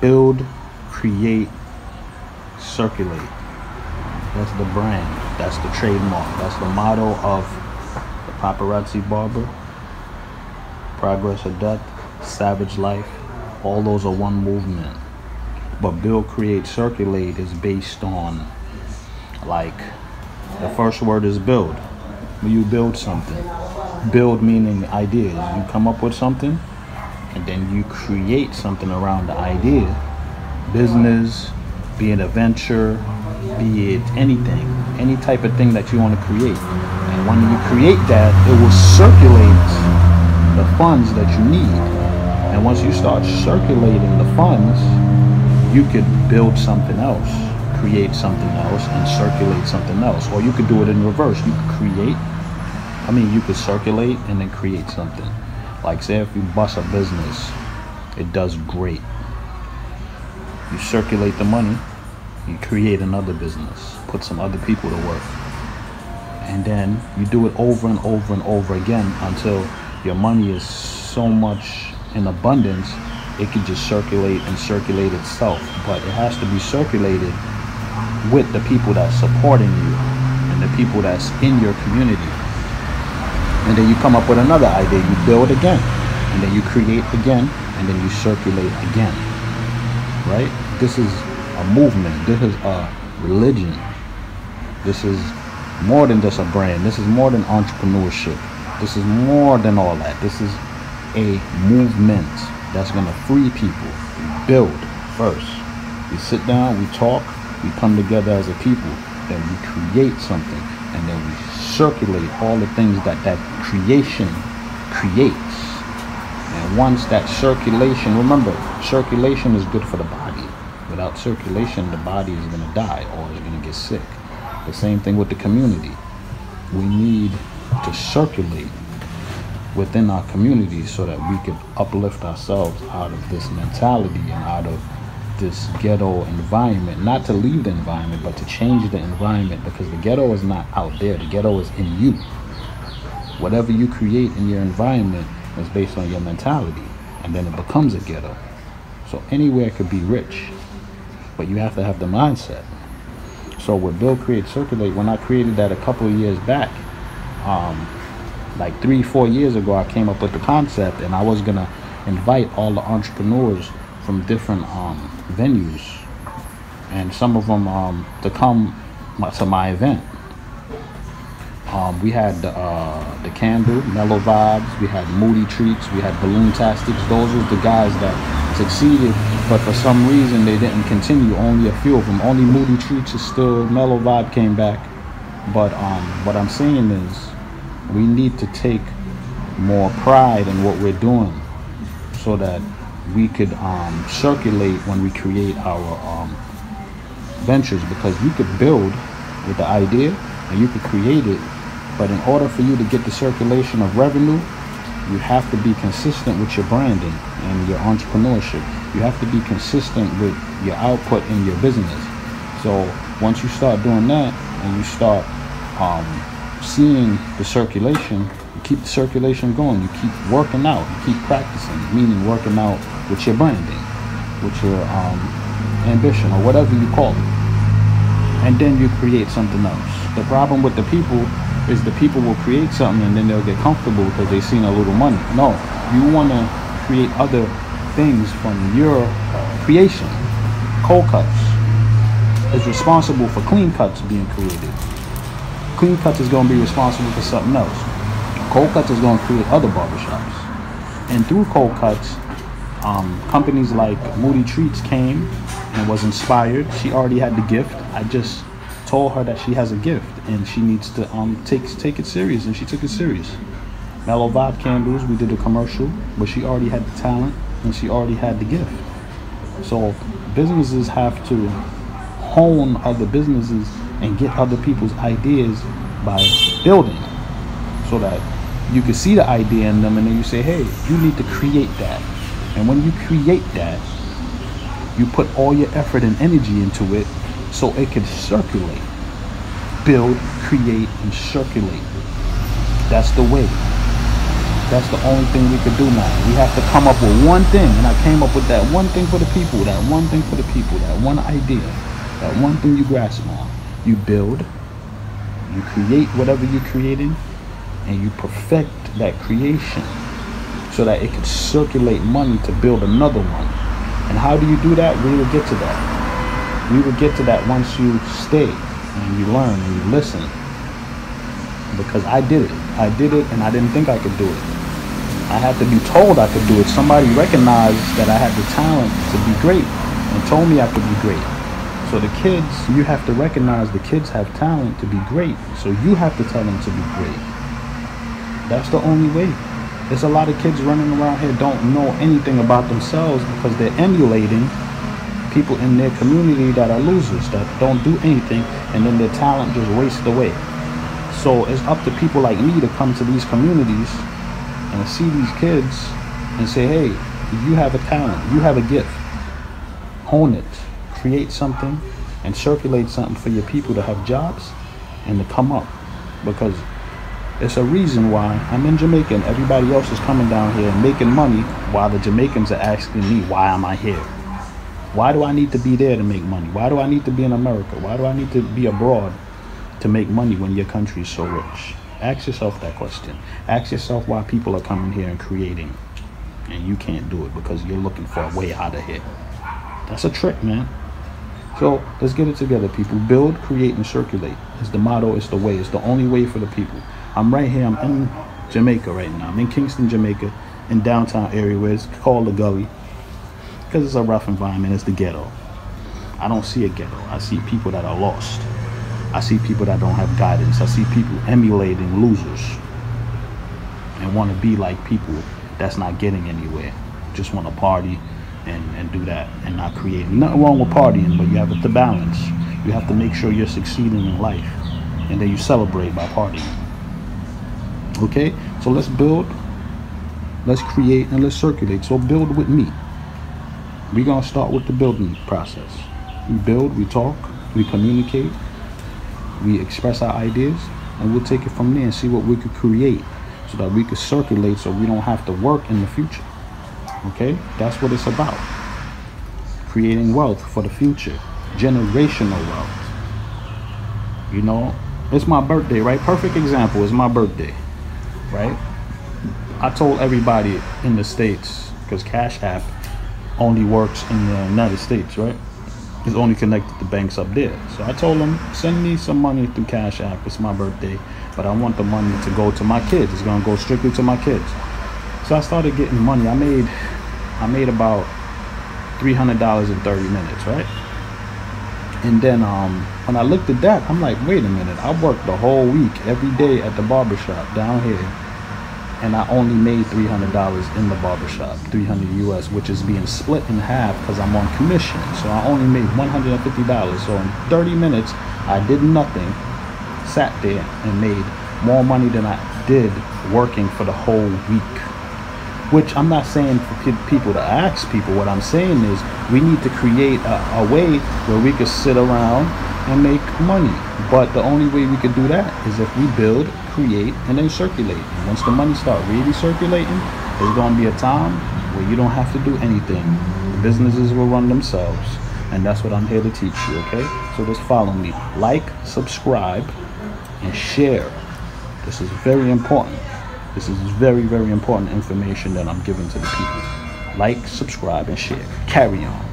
Build, create, circulate. That's the brand. That's the trademark. That's the motto of the Paparazzi Barber, Progress or Death, Savage Life. All those are one movement. But Build, Create, Circulate is based on, like, the first word is build. When you build something, build meaning ideas. You come up with something and then you create something around the idea. Business, be it a venture, be it anything, any type of thing that you want to create. And when you create that, it will circulate the funds that you need. And once you start circulating the funds, you could build something else, create something else, and circulate something else. Or you could do it in reverse. You could you could circulate and then create something. Like, say if you bust a business, it does great. You circulate the money, you create another business, put some other people to work. And then you do it over and over and over again until your money is so much in abundance, it can just circulate and circulate itself. But it has to be circulated with the people that's supporting you and the people that's in your community. And then you come up with another idea, you build again, and then you create again, and then you circulate again, right? This is a movement. This is a religion. This is more than just a brand. This is more than entrepreneurship. This is more than all that. This is a movement that's going to free people. We build first. We sit down, we talk, we come together as a people, then we create something, and then we circulate all the things that creation creates. And once that circulation, remember, circulation is good for the body. Without circulation, the body is going to die or is going to get sick. The same thing with the community. We need to circulate within our community so that we can uplift ourselves out of this mentality and out of this ghetto environment. Not to leave the environment, but to change the environment, because the ghetto is not out there. The ghetto is in you. Whatever you create in your environment is based on your mentality, and then it becomes a ghetto. So anywhere could be rich, but you have to have the mindset. So with Build, Create, Circulate, when I created that a couple of years back, like 3-4 years ago, I came up with the concept, and I was gonna invite all the entrepreneurs from different venues, and some of them to come to my event. We had the Candle, Mellow Vibes, we had Moody Treats, we had Balloon Tastics. Those were the guys that succeeded, but for some reason they didn't continue. Only a few of them. Only Moody Treats is still, Mellow Vibe came back. But what I'm saying is, we need to take more pride in what we're doing so that we could circulate when we create our ventures, because you could build with the idea and you could create it, but in order for you to get the circulation of revenue, you have to be consistent with your branding and your entrepreneurship. You have to be consistent with your output in your business. So once you start doing that and you start seeing the circulation, you keep the circulation going, you keep working out, you keep practicing, meaning working out with your branding, with your ambition, or whatever you call it. And then you create something else. The problem with the people is the people will create something and then they'll get comfortable because they've seen a little money. No, you want to create other things from your creation. Cold Cuts is responsible for Clean Cuts being created. Clean Cuts is going to be responsible for something else. Cold Cuts is going to create other barbershops. And through Cold Cuts, companies like Moody Treats came and was inspired. She already had the gift. I just told her that she has a gift and she needs to take it serious, and she took it serious. Mellow Vibe Candles, we did a commercial, but she already had the talent and she already had the gift. So businesses have to hone other businesses and get other people's ideas by building, so that you can see the idea in them and then you say, hey, you need to create that. And when you create that, you put all your effort and energy into it so it can circulate. Build, create, and circulate. That's the way. That's the only thing we could do now. We have to come up with one thing, and I came up with that one thing for the people, that one thing for the people, that one idea, that one thing you grasp now. You build, you create whatever you're creating, and you perfect that creation so that it can circulate money to build another one. And how do you do that? We will get to that. We will get to that once you stay and you learn and you listen. Because I did it. I did it, and I didn't think I could do it. I had to be told I could do it. Somebody recognized that I had the talent to be great and told me I could be great. So the kids, you have to recognize the kids have talent to be great. So you have to tell them to be great. That's the only way. There's a lot of kids running around here don't know anything about themselves because they're emulating people in their community that are losers, that don't do anything, and then their talent just wastes away. So it's up to people like me to come to these communities and see these kids and say, hey, you have a talent, you have a gift, hone it, create something and circulate something for your people to have jobs and to come up. Because it's a reason why I'm in Jamaica and everybody else is coming down here and making money, while the Jamaicans are asking me, why am I here? Why do I need to be there to make money? Why do I need to be in America? Why do I need to be abroad to make money when your country is so rich? Ask yourself that question. Ask yourself why people are coming here and creating and you can't do it because you're looking for a way out of here. That's a trick, man. So let's get it together, people. Build, create, and circulate. It's the motto. It's the way. It's the only way for the people. I'm right here. I'm in Jamaica right now. I'm in Kingston, Jamaica, in downtown area where it's called the Gully because it's a rough environment. It's the ghetto. I don't see a ghetto. I see people that are lost. I see people that don't have guidance. I see people emulating losers and want to be like people that's not getting anywhere. Just want to party and do that and not create. Nothing wrong with partying, but you have to balance. You have to make sure you're succeeding in life, and then you celebrate by partying. Okay, so let's build, let's create, and let's circulate. So build with me. We're gonna start with the building process. We build, we talk, we communicate, we express our ideas, and we'll take it from there and see what we could create so that we could circulate so we don't have to work in the future. Okay, that's what it's about. Creating wealth for the future, generational wealth. You know, it's my birthday, right? Perfect example is my birthday, right? I told everybody in the States, because Cash App only works in the United States, right? It's only connected to banks up there. So I told them, send me some money through Cash App. It's my birthday, but I want the money to go to my kids. It's gonna go strictly to my kids. So I started getting money. I made about $300 in 30 minutes, right? And then when I looked at that, I'm like, wait a minute. I worked the whole week, every day at the barbershop down here, and I only made $300 in the barbershop, $300 US, which is being split in half because I'm on commission. So I only made $150. So in 30 minutes, I did nothing, sat there and made more money than I did working for the whole week. Which I'm not saying for people to ask people. What I'm saying is we need to create a way where we could sit around and make money. But the only way we could do that is if we build, create, and then circulate. And once the money starts really circulating, there's going to be a time where you don't have to do anything. The businesses will run themselves. And that's what I'm here to teach you, okay? So just follow me. Like, subscribe, and share. This is very important. This is very, very important information that I'm giving to the people. Like, subscribe, and share. Carry on.